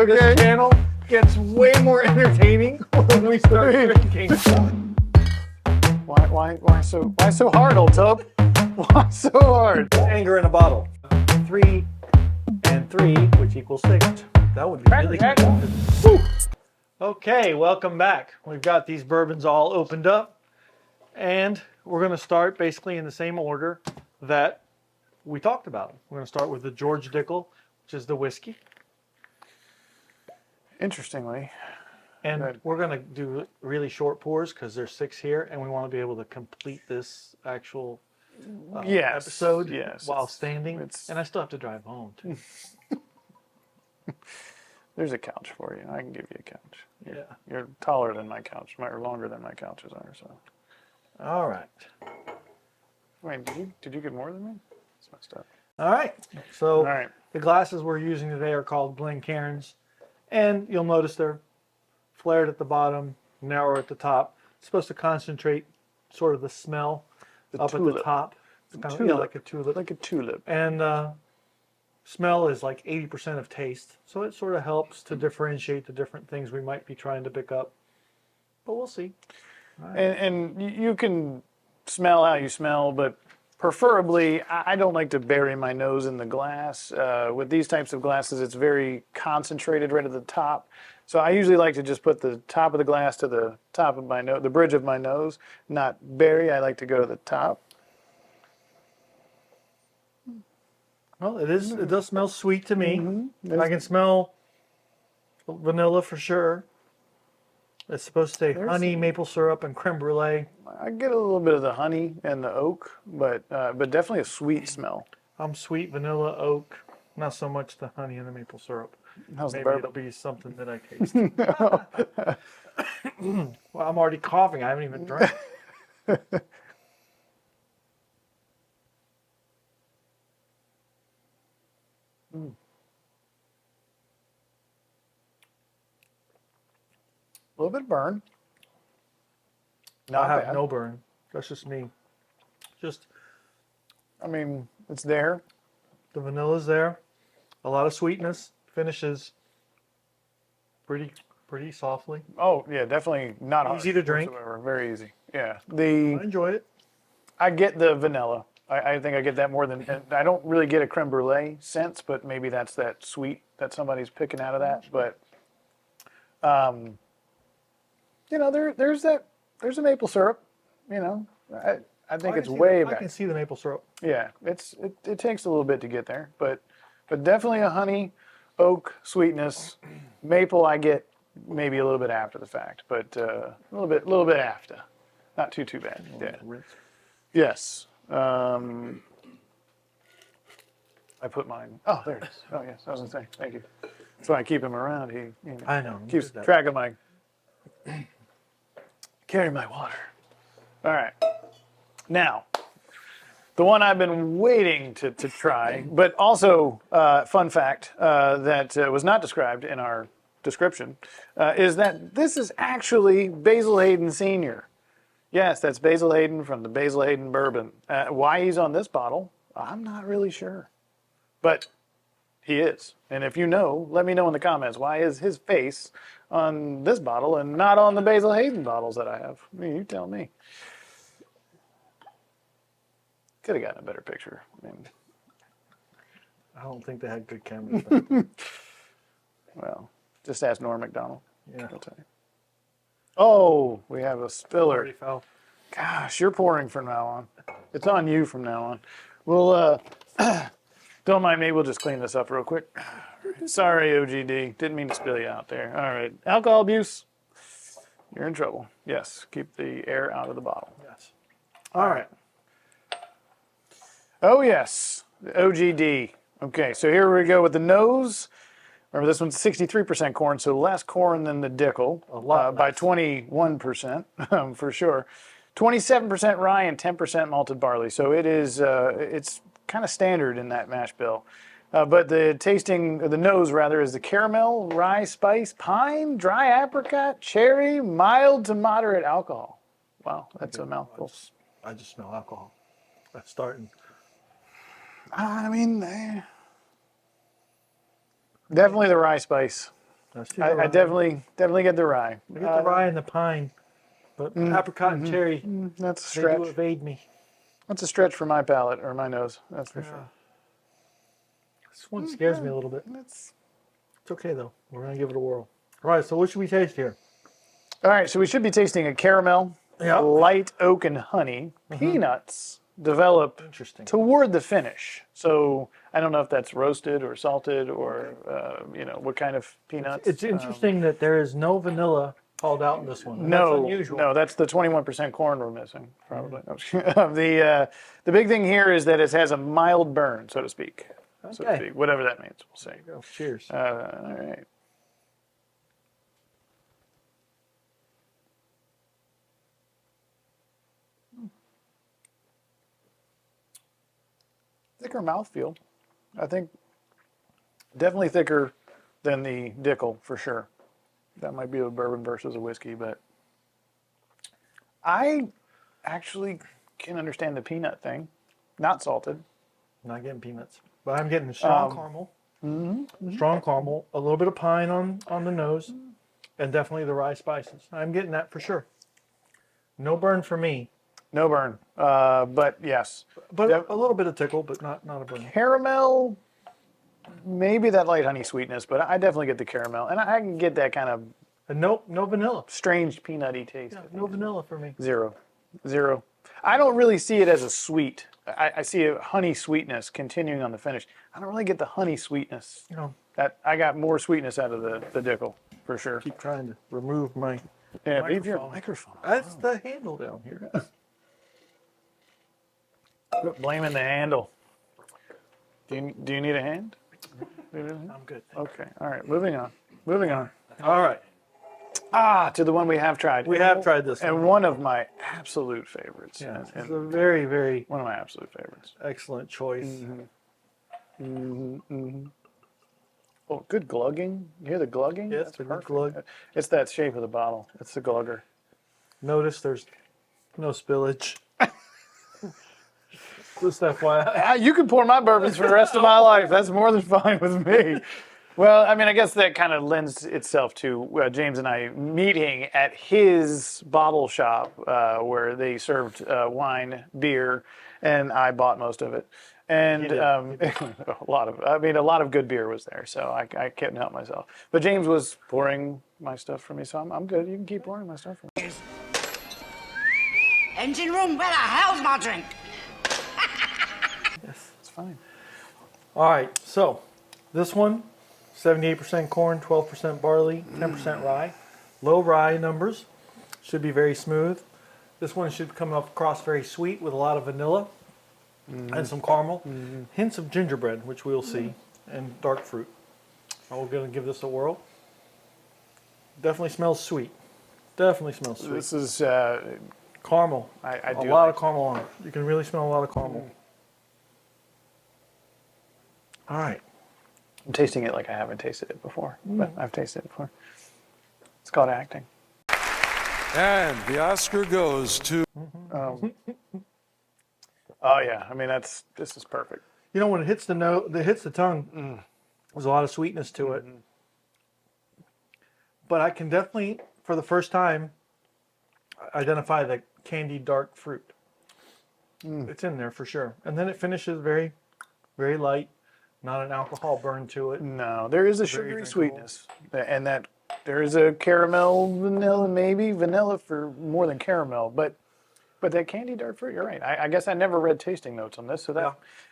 Okay. This channel gets way more entertaining when we start drinking. Why so hard, old tub? Why so hard? Anger in a bottle. 3 and 3, which equals 6. That would be really good. Okay, welcome back. We've got these bourbons all opened up, and we're going to start basically in the same order that we talked about. We're going to start with the George Dickel, which is the whiskey. Interestingly. And we're going to do really short pours because there's 6 here, and we want to be able to complete this actual episode while standing. And I still have to drive home, too. There's a couch for you. I can give you a couch. Yeah. You're taller than my couch, or longer than my couches are. So. All right. Wait, did you get more than me? That's messed up. All right. So the glasses we're using today are called Glencairns, and you'll notice they're flared at the bottom, narrow at the top. It's supposed to concentrate sort of the smell up at the top. It's kind of, like a tulip. Like a tulip. And smell is like 80% of taste. So it sort of helps to differentiate the different things we might be trying to pick up. But we'll see. Right. And you can smell how you smell, but preferably, I don't like to bury my nose in the glass. With these types of glasses, it's very concentrated right at the top. So I usually like to just put the top of the glass to the top of my nose, the bridge of my nose, not bury. I like to go to the top. Well, it does smell sweet to me. Mm-hmm. I can smell vanilla for sure. It's supposed to say honey, maple syrup, and creme brulee. I get a little bit of the honey and the oak, but definitely a sweet smell. I'm sweet vanilla, oak, not so much the honey and the maple syrup. How's Maybe the it'll be something that I taste. Well, I'm already coughing. I haven't even drank. A little bit of burn. I have no burn. That's just me. I mean, it's there. The vanilla's there. A lot of sweetness. Finishes pretty softly. Oh yeah, definitely not hard. Easy to drink. Whatsoever. Very easy. Yeah. I enjoy it. I get the vanilla. I think I get that more than. I don't really get a creme brulee sense, but maybe that's that sweet that somebody's picking out of that. But, there's a maple syrup. I think it's way back. I can see the maple syrup. Yeah, it takes a little bit to get there, but definitely a honey, oak sweetness. Maple I get maybe a little bit after the fact, but a little bit after. Not too bad. Yeah. Yes. I put mine. Oh, there it is. Oh, yes. I was going to say, thank you. That's why I keep him around. He I know. Keeps track of my. Carry my water. All right. Now, the one I've been waiting to try, but also, fun fact that was not described in our description, is that this is actually Basil Hayden Sr. Yes, that's Basil Hayden from the Basil Hayden Bourbon. Why he's on this bottle, I'm not really sure. But he is. And if you know, let me know in the comments. Why is his face on this bottle and not on the Basil Hayden bottles that I have? I mean, you tell me. Could have gotten a better picture. I don't think they had good cameras back then. Well, just ask Norm MacDonald. Yeah. I'll tell you. Oh, we have a spiller. Already fell. Gosh, you're pouring from now on. It's on you from now on. We'll, don't mind me, we'll just clean this up real quick. Sorry, OGD. Didn't mean to spill you out there. All right. Alcohol abuse. You're in trouble. Yes. Keep the air out of the bottle. Yes. All right. Oh, yes. The OGD. Okay, so here we go with the nose. Remember, this one's 63% corn, so less corn than the Dickel. A lot by 21%, for sure. 27% rye and 10% malted barley. So it is, it's kind of standard in that mash bill. But the nose rather, is the caramel, rye spice, pine, dry apricot, cherry, mild to moderate alcohol. Wow, that's a mouthful. I just smell alcohol. That's starting. I mean, definitely the rye spice. I definitely get the rye. I get the rye and the pine, but apricot and cherry, That's a they do stretch. evade me. That's a stretch for my palate or my nose. That's for sure. This one scares me a little bit. It's okay though. We're gonna give it a whirl. All right. So what should we taste here? all right. So we should be tasting a caramel, Yep. light oak and honey, peanuts develop Interesting. toward the finish. So I don't know if that's roasted or salted or what kind of peanuts. It's interesting that there is no vanilla called out in this one. No, That's unusual. no, that's the 21% corn we're missing, probably. The big thing here is that it has a mild burn, so to speak. So to Okay. speak, whatever that means, we'll say. Go. Cheers. All right. Thicker mouthfeel. I think definitely thicker than the Dickel for sure. That might be a bourbon versus a whiskey, but I actually can understand the peanut thing. Not salted. Not getting peanuts, but I'm getting strong caramel. Strong caramel, a little bit of pine on the nose, and definitely the rye spices. I'm getting that for sure. No burn for me, No burn, but yes. but a little bit of tickle, but not a burn. Caramel, maybe that light honey sweetness, but I definitely get the caramel. And I can get that kind of And no vanilla. strange peanutty taste. Yeah, no vanilla for me. Zero. I don't really see it as a sweet. I see a honey sweetness continuing on the finish. I don't really get the honey sweetness. No. That I got more sweetness out of the Dickel, for sure. Keep trying to remove my. Yeah, leave your microphone. microphone. That's the handle down here. Quit blaming the handle. Do you need a hand? I'm good. Okay, all right, moving on. All right. To the one we have tried. We have tried this And one. one of my absolute favorites. Yeah, And- it's a very, very one of my absolute favorites. excellent choice. Oh, good glugging. You hear the glugging? Yeah, That's it's a good perfect. glug. It's that shape of the bottle. It's the glugger. Notice there's no spillage. Just FYI. You can pour my bourbons for the rest of my life. That's more than fine with me. Well, I mean, I guess that kind of lends itself to James and I meeting at his bottle shop where they served wine, beer, and I bought most of it. And a lot of good beer was there, so I couldn't help myself. But James was pouring my stuff for me, so I'm good. You can keep pouring my stuff for me. Engine room, where the hell's my drink? It's fine. All right, so this one, 78% corn, 12% barley, 10% rye. Low rye numbers. Should be very smooth. This one should come across very sweet with a lot of vanilla and some caramel. Hints of gingerbread, which we'll see, and dark fruit. We're going to give this a whirl. Definitely smells sweet. Definitely smells sweet. This is Caramel. I A do lot like of caramel on it. You can really smell a lot of caramel. All right. I'm tasting it like I haven't tasted it before, but I've tasted it before. It's called acting. And the Oscar goes to... Oh yeah, I mean this is perfect. You know, when it hits the tongue, there's a lot of sweetness to it. But I can definitely, for the first time, identify the candied dark fruit. It's in there for sure. And then it finishes very, very light, not an alcohol burn to it. No, there is a Very sugary drinkable. sweetness, and that there is a caramel, vanilla, maybe vanilla for more than caramel, but that candy dark fruit. You're right. I guess I never read tasting notes on this, so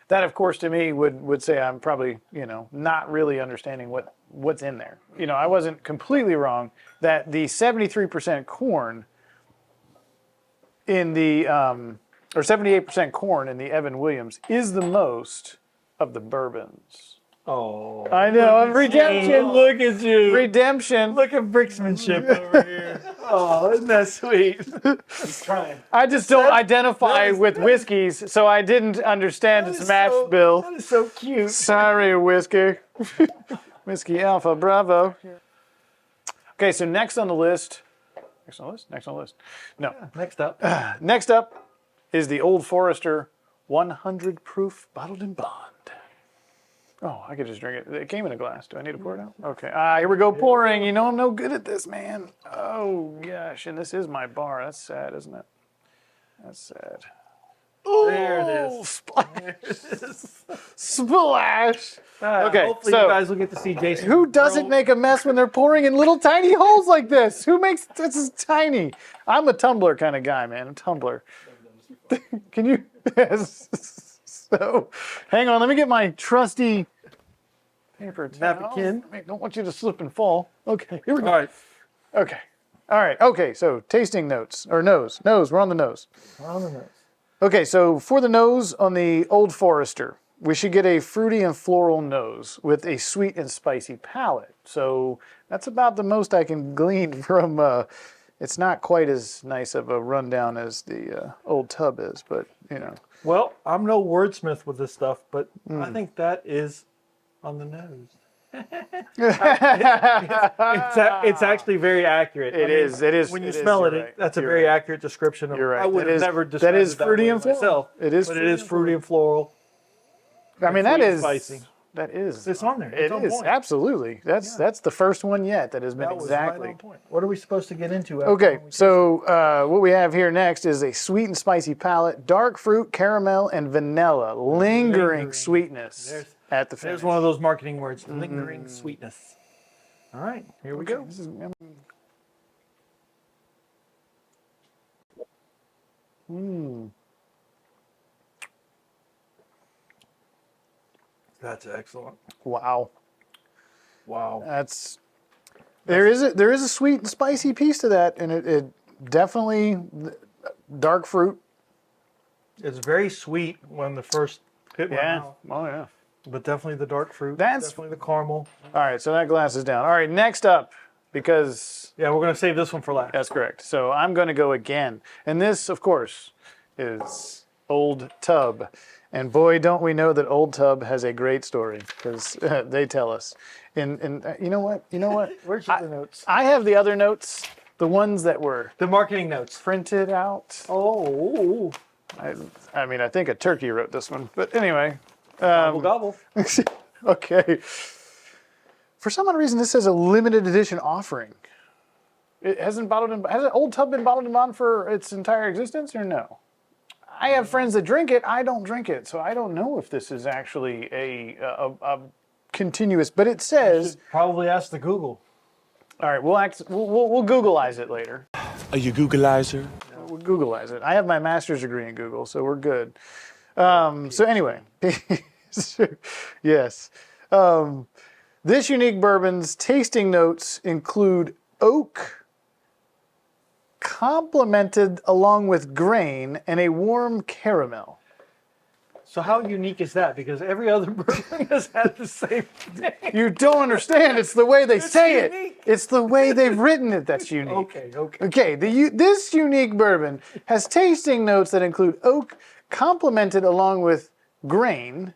that of course to me would say I'm probably not really understanding what's in there. I wasn't completely wrong that the 73% corn in the or 78% corn in the Evan Williams is the most of the bourbons. Oh. I know, redemption. Look at you. Redemption. Look at bricksmanship over here. Oh, isn't that sweet? He's trying. I just don't identify with whiskeys, so I didn't understand its mash bill. That is so cute. Sorry, whiskey. Whiskey Alpha Bravo. Okay, so next on the list. No. Next up. Next up is the Old Forester 100 proof bottled in bond. Oh, I could just drink it. It came in a glass. Do I need to pour it out? Okay. Here we go pouring. You know I'm no good at this, man. Oh, gosh. And this is my bar. That's sad, isn't it? That's sad. There it is. Splash. Splash. Okay, Hopefully so you guys will get to see Jason. who doesn't make a mess when they're pouring in little tiny holes like this? Who makes this is tiny? I'm a tumbler kind of guy, man. A tumbler. Can you? So, hang on. Let me get my trusty paper towel. Napkin. I don't want you to slip and fall. Okay, here we go. All right. Okay. All right. Okay. So tasting notes or nose. Nose. We're on the nose. On the nose. Okay. So for the nose on the Old Forester, we should get a fruity and floral nose with a sweet and spicy palate. So that's about the most I can glean from. It's not quite as nice of a rundown as the Old Tub is, but you know. Well, I'm no wordsmith with this stuff, but I think that is on the nose. It's actually very accurate. It is. It is. When you it is, smell you're it, right. that's a You're very right. accurate description of. You're right. I would That have is- never that described is it that fruity way and floral. myself. It is but fruity it is and fruity and floral. I mean, that sweet and is. spicy. That is. It's on there. It It's on is point. absolutely. That's the first one yet that has been That was exactly. right on point. What are we supposed to get into? After Okay, when we so what we have here next is a sweet and spicy palate, dark fruit, caramel, and vanilla, lingering sweetness at the finish. There's one of those marketing words: lingering sweetness. All right, here we go. This is, That's excellent. wow, Wow. there is a sweet and spicy piece to that, and it definitely dark fruit. It's very sweet when the first hit my mouth, Oh yeah. but definitely the dark fruit. That's- definitely the caramel. All right, so that glass is down. All right, next up, because Yeah, we're gonna save this one for last. that's correct. So I'm going to go again. And this, of course, is Old Tub. And boy, don't we know that Old Tub has a great story, because they tell us. And you know what? You know what? Where's your other notes? I have the other notes, the ones that were The marketing notes. printed out. Oh, I mean, I think a turkey wrote this one. But anyway. gobble gobble. Okay. For some odd reason, this says a limited edition offering. It hasn't Old Tub been bottled and bond for its entire existence, or no? I have friends that drink it. I don't drink it, so I don't know if this is actually a continuous. But it says. Probably ask the Google. All right, we'll Googleize it later. Are you Googleizer? We'll Googleize it. I have my master's degree in Google, so we're good. So anyway, yes. This unique bourbon's tasting notes include oak, complemented along with grain, and a warm caramel. So how unique is that? Because every other bourbon has had the same thing. You don't understand. It's the way they say unique. it. It's the way they've written it that's unique. Okay. Okay, this unique bourbon has tasting notes that include oak, complemented along with grain,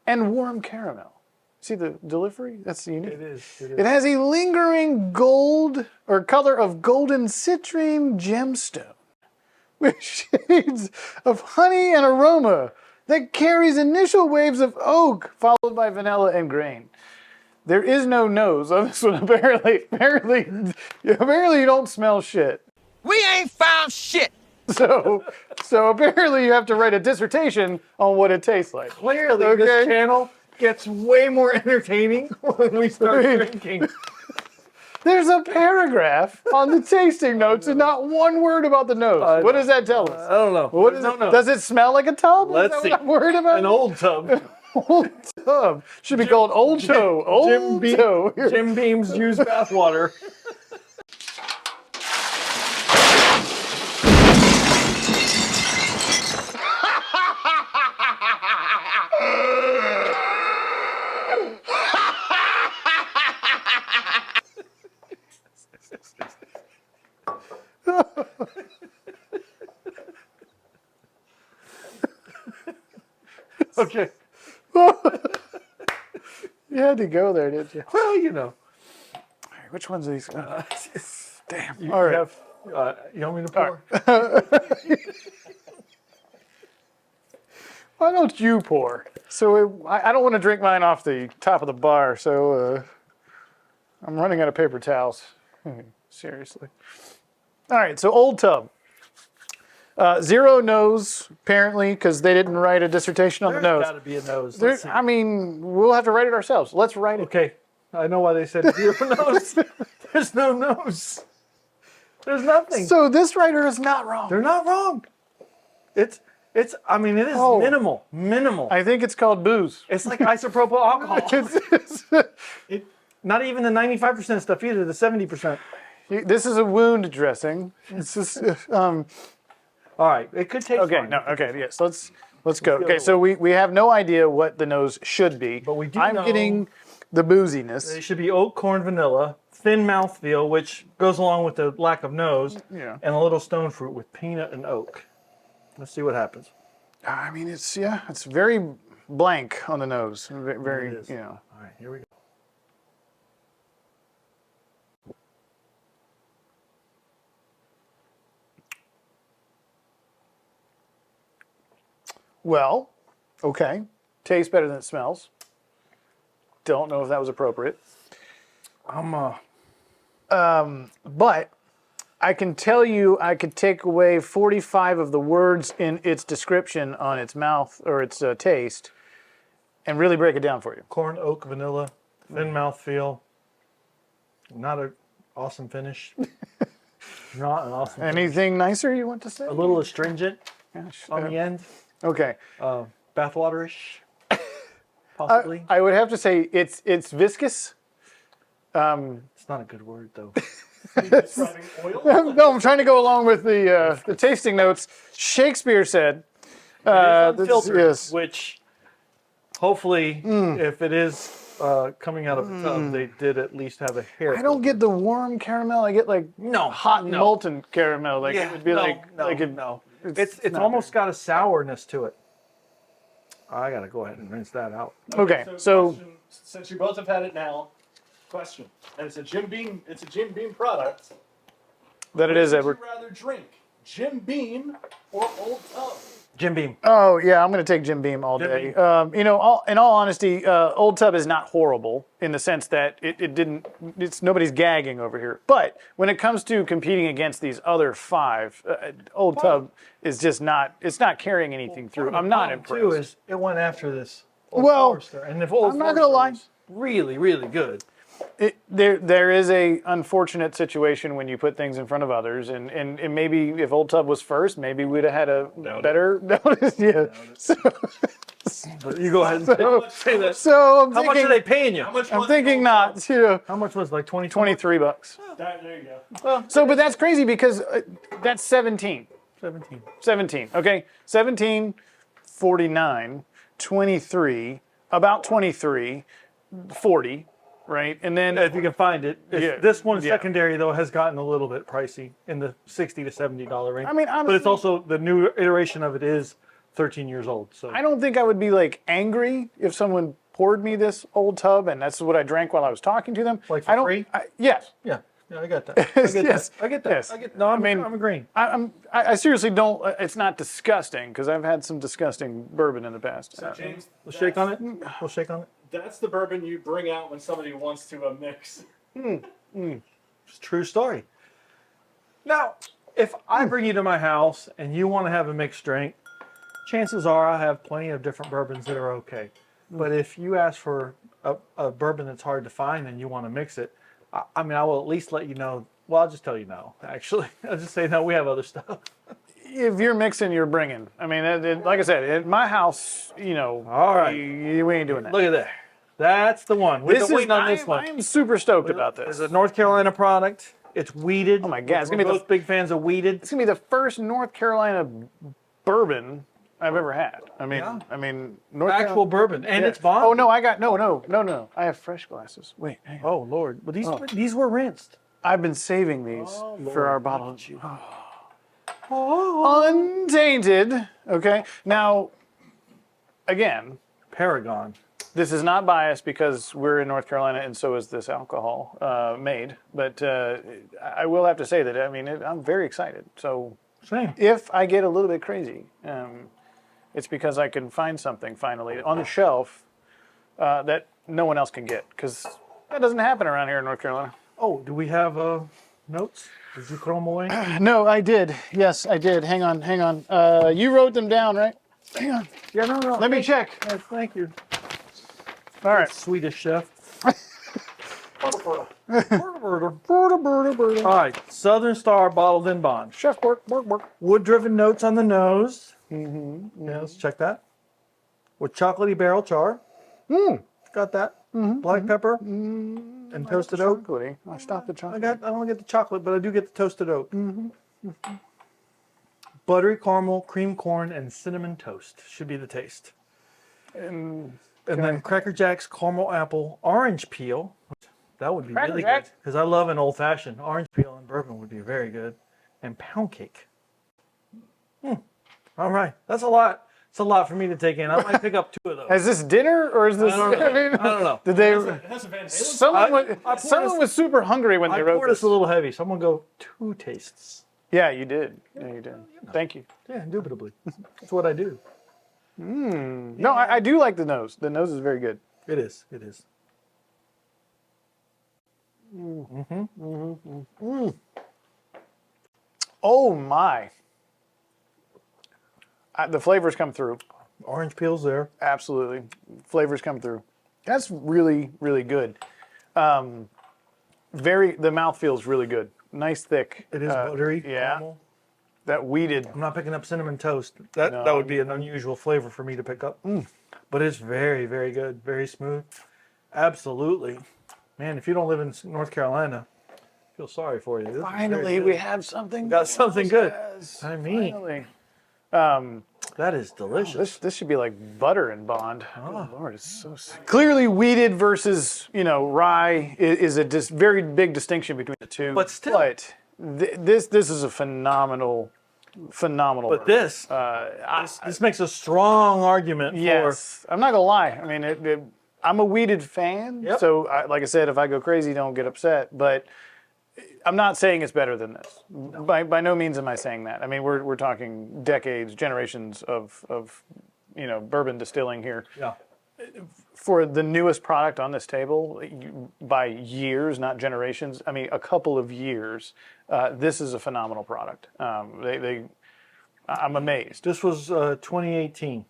and warm caramel. See the delivery? That's unique. It is. It has a lingering gold or color of golden citrine gemstone with shades of honey and aroma that carries initial waves of oak followed by vanilla and grain. There is no nose on this one, apparently. Apparently you don't smell shit. We ain't found shit. So apparently you have to write a dissertation on what it tastes like. Clearly, Okay. this channel gets way more entertaining when we start drinking. There's a paragraph on the tasting notes and not one word about the nose. What does that tell us? I don't know. What is don't it? know. Does it smell like a tub? Let's Is see. that what I'm worried about? An old tub. Old tub. Should be called Old Toe. Old Toe. Jim Beam's used bathwater. Okay. You had to go there, didn't you? Well, you know. Which one's these? Damn. You All right. have, you want me to pour? Why don't you pour? So I don't want to drink mine off the top of the bar, so I'm running out of paper towels. Seriously. All right, so Old Tub. Zero nose, apparently, because they didn't write a dissertation on the There's nose. got to be a nose. Let's see. I mean, we'll have to write it ourselves. Let's write it. Okay, I know why they said zero nose. There's no nose. There's nothing. So this writer is not wrong. They're not wrong. It's. I mean, it is Oh. minimal. I think it's called booze. It's like isopropyl alcohol. It's- Not even the 95% stuff either. The 70%. this is a wound dressing. It's just, All right, it could taste okay, fine. no, okay, yes, let's go. the Okay, other so we have no idea what the nose should be. But we do I'm know- getting the booziness. They should be oak, corn, vanilla, thin mouthfeel, which goes along with the lack of nose, Yeah. and a little stone fruit with peanut and oak. Let's see what happens. I mean, it's very blank on the nose. Very, It is. you know. All right, here we go. Well, okay. Tastes better than it smells. Don't know if that was appropriate. But I can tell you I could take away 45 of the words in its description on its mouth or its taste and really break it down for you. Corn, oak, vanilla, thin mouthfeel. Not an awesome finish. Not an awesome finish. Anything nicer you want to say? A little astringent Gosh, on the end. okay. Bathwaterish, possibly. I would have to say it's viscous. It's not a good word, though. No, I'm trying to go along with the tasting notes. Shakespeare said, It's this- unfiltered, yes. which hopefully, if it is coming out of a tub, they did at least have a hair. I don't get the warm caramel. I get like hot molten caramel. Like it would be no. It's not almost got a sourness to it. I gotta go ahead and rinse that out. Okay, so question, since you both have had it now, question, and it's a Jim Beam product. that it is, Would Edward. you rather drink Jim Beam or Old Tub? Jim Beam. Oh yeah, I'm going to take Jim Beam all Jim day. Beam. In all honesty, Old Tub is not horrible in the sense that it didn't. It's nobody's gagging over here. But when it comes to competing against these other five, Old Tub is just not. It's not carrying anything through. I'm not impressed. Too is it went after this. Old Well, Forester, and if Old I'm not gonna Forester lie. was really, really good. There is a unfortunate situation when you put things in front of others, and maybe if Old Tub was first, maybe we'd have had a better notice. Yeah. But you go ahead and say that. So I'm How much thinking. are they paying you? I'm thinking not. You know, How much was it, like 20? $23. There you go. So, but that's crazy because that's 17. 17. 17. Okay. 17, 49, 23, about 23, 40, right? And then If you can find it. Yeah. This one Yeah. secondary though has gotten a little bit pricey in the $60 to $70 range. I mean, but it's honestly- also the new iteration of it is 13 years old. So I don't think I would be like angry if someone poured me this Old Tub and that's what I drank while I was talking to them. Like for I don't, free? Yes. yeah, I got that. I get Yes. that. I get that. Yes. No, I mean, I'm agreeing. I seriously don't. It's not disgusting because I've had some disgusting bourbon in the past. James, We'll shake on it. We'll shake on it. That's the bourbon you bring out when somebody wants to mix. It's a true story. Now, if I bring you to my house and you want to have a mixed drink, chances are I have plenty of different bourbons that are okay. But if you ask for a bourbon that's hard to find and you want to mix it, I mean, I will at least let you know. Well, I'll just tell you no, actually. I'll just say, no, we have other stuff. If you're mixing, you're bringing. I mean, like I said, at my house, you know, All right. we ain't doing that. Look at that. That's the one. We've been waiting on this one. I am super stoked about It's this. a North Carolina product. It's weeded. Oh my God, it's We're gonna be both big fans of weeded. It's gonna be the first North Carolina bourbon I've ever had. I mean, Yeah. North Actual Carolina. bourbon, and Yeah. it's bond. Oh no, I got no. I have fresh glasses. Wait, hang on. Oh Lord, but these were rinsed. I've been saving these Oh, for Lord, our look bottle. at you. Untainted. Okay. Now, again, Paragon. this is not biased because we're in North Carolina and so is this alcohol made. But I will have to say that I'm very excited. So Same. if I get a little bit crazy, it's because I can find something finally on the shelf that no one else can get, because that doesn't happen around here in North Carolina. Oh, do we have notes? Did you throw them away? No, I did. Yes, I did. Hang on. You wrote them down, right? Hang on. Yeah, no. Let me check. Yes, thank you. All right. Swedish chef. All right, Southern Star bottled in bond. Chef work. Wood-driven notes on the nose. Yeah, let's check that. With chocolatey barrel char. Got that. Black pepper and toasted oak. Chocolatey. I stopped the I chocolate. don't get the chocolate, but I do get the toasted oak. Buttery caramel, cream corn, and cinnamon toast should be the taste. And then Cracker Jack's caramel apple orange peel. That would be really good because I love an old fashioned. Orange peel and bourbon would be very good. And pound cake. All right, that's a lot. It's a lot for me to take in. I might pick up 2 of those. Is this dinner or is this? I don't know. Did they? It has a Van Halen. Someone was super hungry when I they wrote poured this. this a little heavy, so I'm gonna go 2 tastes. Yeah, you did. Yeah, you did. Thank you. Yeah, indubitably. That's what I do. No, I do like the nose. The nose is very good. It is. It is. Oh my! The flavors come through. Orange peel's there. Absolutely, flavors come through. That's really, really good. The mouth feels really good. Nice, thick. It is buttery. Yeah, Caramel. that weeded. I'm not picking up cinnamon toast. That No. would be an unusual flavor for me to pick up. But it's very, very good. Very smooth. Absolutely. Man, if you don't live in North Carolina, I feel sorry for you. This is very Finally, good. we have something. got something good. Yes, I mean, finally. that is delicious. This should be like butter and bond. Oh Lord, it's so sick. Clearly, weeded versus rye is a very big distinction between the two. But still. But this is a phenomenal. But this makes a strong argument Yes, I'm not gonna lie. I mean, I'm a weeded fan, Yep. so like I said, if I go crazy, don't get upset. But I'm not saying it's better than this. No. By no means am I saying that. I mean, we're talking decades, generations of bourbon distilling here. Yeah. For the newest product on this table, by years, not generations, I mean a couple of years, this is a phenomenal product. I'm amazed. This was 2018.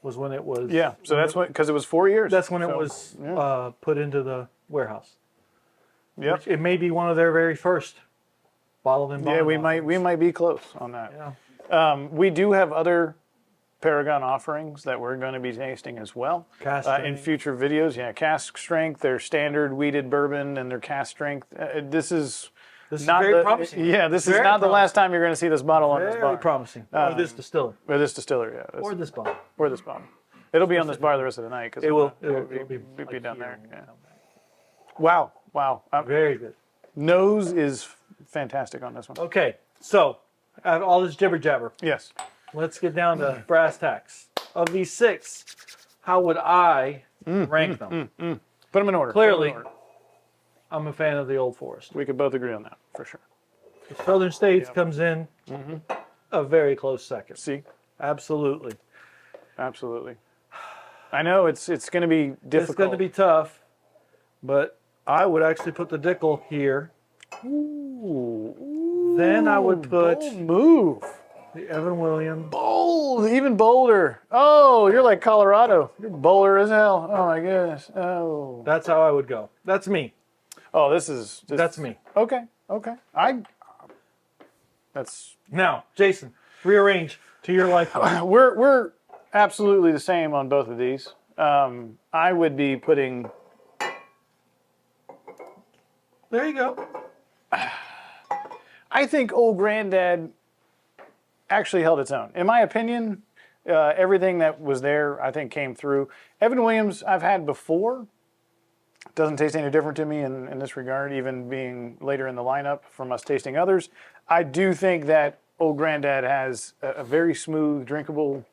Was when it was. Yeah, so that's when, because it was 4 years. That's when it So, was yeah. put into the warehouse. Yep. It may be one of their very first bottled in bond. Yeah, we might be close on that. Yeah. We do have other Paragon offerings that we're going to be tasting as well Cask in strength. future videos. Yeah, cask strength, their standard weeded bourbon, and their cask strength. This is not very the, promising. Yeah, this is Very not the promising. last time you're going to see this bottle on this Very bar. promising. Or this distiller. Or this distiller, yeah. Or this bottle. Or this bottle. It'll be on this bar the rest of the night. Cause It will. It'll be be down there. here. Yeah. Wow. Very good. Nose is fantastic on this one. Okay, so I have all this jibber jabber. Yes. Let's get down to brass tacks. Of these 6, how would I rank them? Put them in order. Clearly, Put 'em in order. I'm a fan of the Old Forest. We could both agree on that, for sure. The Southern States comes in a very close second. See? Absolutely. Absolutely. I know it's going to be difficult. It's going to be tough, but I would actually put the Dickel here. Ooh. Then I would put Bold move. the Evan Williams. Bold, even bolder. Oh, you're like Colorado. You're bolder as hell. Oh my goodness. Oh. That's how I would go. That's me. Oh, this is. That's me. Okay. That's. Now, Jason, rearrange to your liking. We're absolutely the same on both of these. I would be putting. There you go. I think Old Granddad actually held its own. In my opinion, everything that was there, I think, came through. Evan Williams, I've had before. Doesn't taste any different to me in this regard, even being later in the lineup from us tasting others. I do think that Old Granddad has a very smooth, drinkable,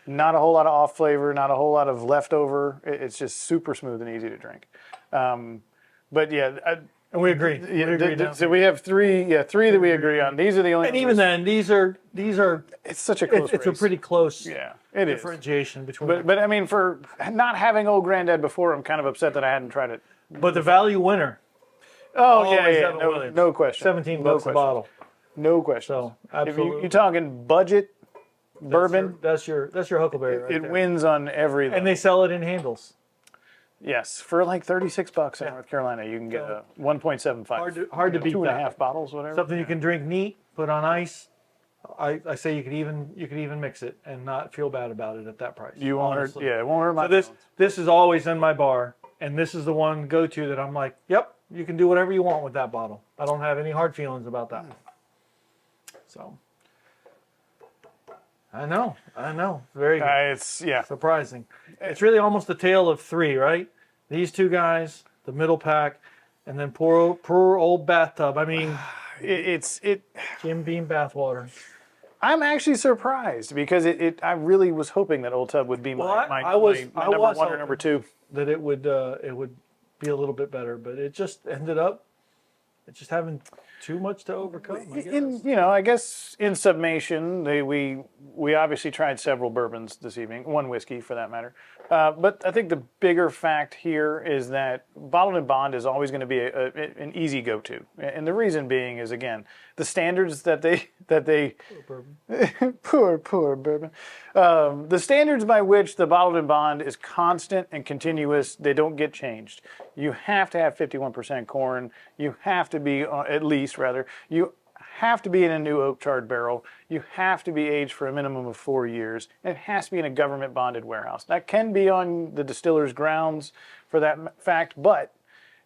not a whole lot of off flavor, not a whole lot of leftover. It's just super smooth and easy to drink. But yeah, And we agree. We Yeah, agree down so we have three that we agree on. These are the only. And even then, these are it's such a close it's a race. pretty close Yeah, it is. differentiation between. But I mean, for not having Old Granddad before, I'm kind of upset that I hadn't tried it. But the value winner. Oh yeah, always yeah, Evan no, Williams. no question. $17 no a question. bottle. No question. So If absolutely. you're talking budget bourbon, That's your huckleberry right it there. wins on every. And they sell it in handles. Yes, for like $36 in North Carolina, you can get a 1.75. Hard to beat Two and a that. half bottles, whatever. Something you can drink neat, put on ice. I say you could even mix it and not feel bad about it at that price. You won't hurt. honestly. Yeah, it won't hurt my So feelings. this is always in my bar, and this is the one go-to that I'm like, yep, you can do whatever you want with that bottle. I don't have any hard feelings about that. So I know, very good. It's yeah. Surprising. It's really almost a tale of three, right? These two guys, the middle pack, and then poor old bathtub. I mean, It's Jim Beam bathwater. I'm actually surprised because I really was hoping that Old Tub would be my I was number one or hoping number two. that it would be a little bit better, but it just ended up just having too much to overcome. I guess. I guess in summation, we obviously tried several bourbons this evening, one whiskey for that matter. But I think the bigger fact here is that bottled and bond is always going to be an easy go-to, and the reason being is again the standards that they poor bourbon. The standards by which the bottled and bond is constant and continuous, they don't get changed. You have to have 51% corn. You have to be you have to be in a new oak charred barrel. You have to be aged for a minimum of 4 years. And it has to be in a government bonded warehouse. That can be on the distiller's grounds for that fact, but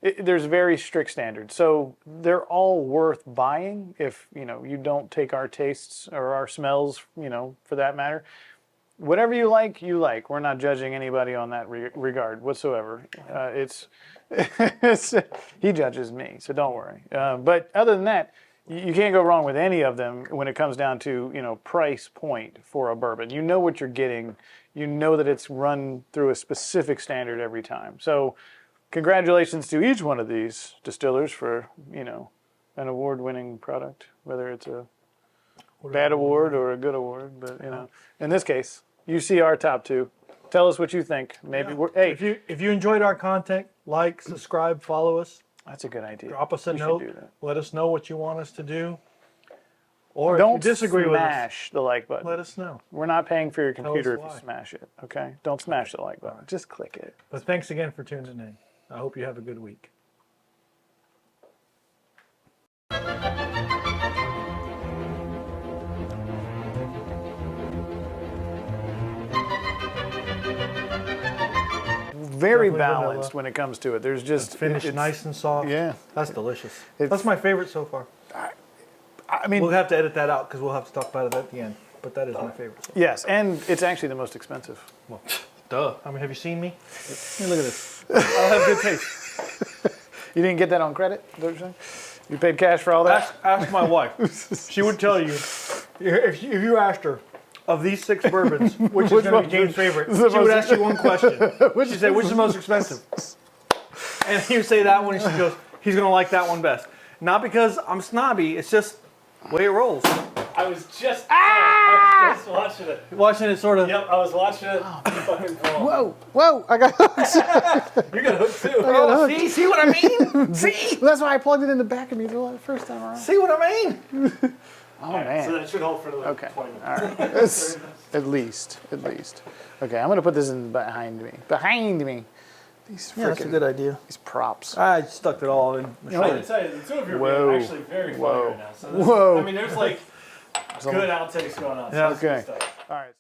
there's very strict standards. So they're all worth buying if you don't take our tastes or our smells, for that matter. Whatever you like, you like. We're not judging anybody on that regard whatsoever. He judges me, so don't worry. But other than that, you can't go wrong with any of them when it comes down to price point for a bourbon. You know what you're getting. You know that it's run through a specific standard every time. So congratulations to each one of these distillers for an award-winning product, whether it's a bad award or a good award. But in this case, you see our top two. Tell us what you think. Maybe if you enjoyed our content, like, subscribe, follow us. That's a good idea. Drop us a We should note. do that. Let us know what you want us to do. Or Don't if you disagree with us, smash the like button. let us know. We're not paying for your computer if why. you smash it. Okay? Don't smash the like button. Just click it. But thanks again for tuning in. I hope you have a good week. Very Definitely balanced vanilla. when it comes to it. There's just Finished it's- nice and soft. Yeah. That's delicious. It's- That's my favorite so far. I mean, We'll have to edit that out because we'll have to talk about it at the end. But that is my favorite. So yes, and it's actually the most expensive. well, duh. I mean, have you seen me? I mean, look at this. I don't have good taste. You didn't get that on credit? Is that what you're saying? You paid cash for all that? Ask my wife. She would tell you if you asked her of these 6 bourbons, which is going to be James' favorite, she would ask you one question. She'd say, which is the most expensive? And you say that one, and she goes, he's going to like that one best. Not because I'm snobby, it's just the way it rolls. I was just watching it. Watching it sort of. Yep, I was watching it. Fucking fall. Whoa! I got hooked. You got hooked too. Oh, see what I mean? See? That's why I plugged it in the back of me the first time around. See what I mean? Oh, man. So that should hold for like Okay. 20 minutes. All right. At least. Okay, I'm gonna put this in behind me. Behind me. These Yeah, that's a frickin' good idea. these props. I stuck it all in. I gotta tell you, the two of you are Whoa. being actually very funny Whoa. right now. So this, Whoa. I mean, there's like good outtakes going on. So Yeah. that's good Okay. stuff. All right.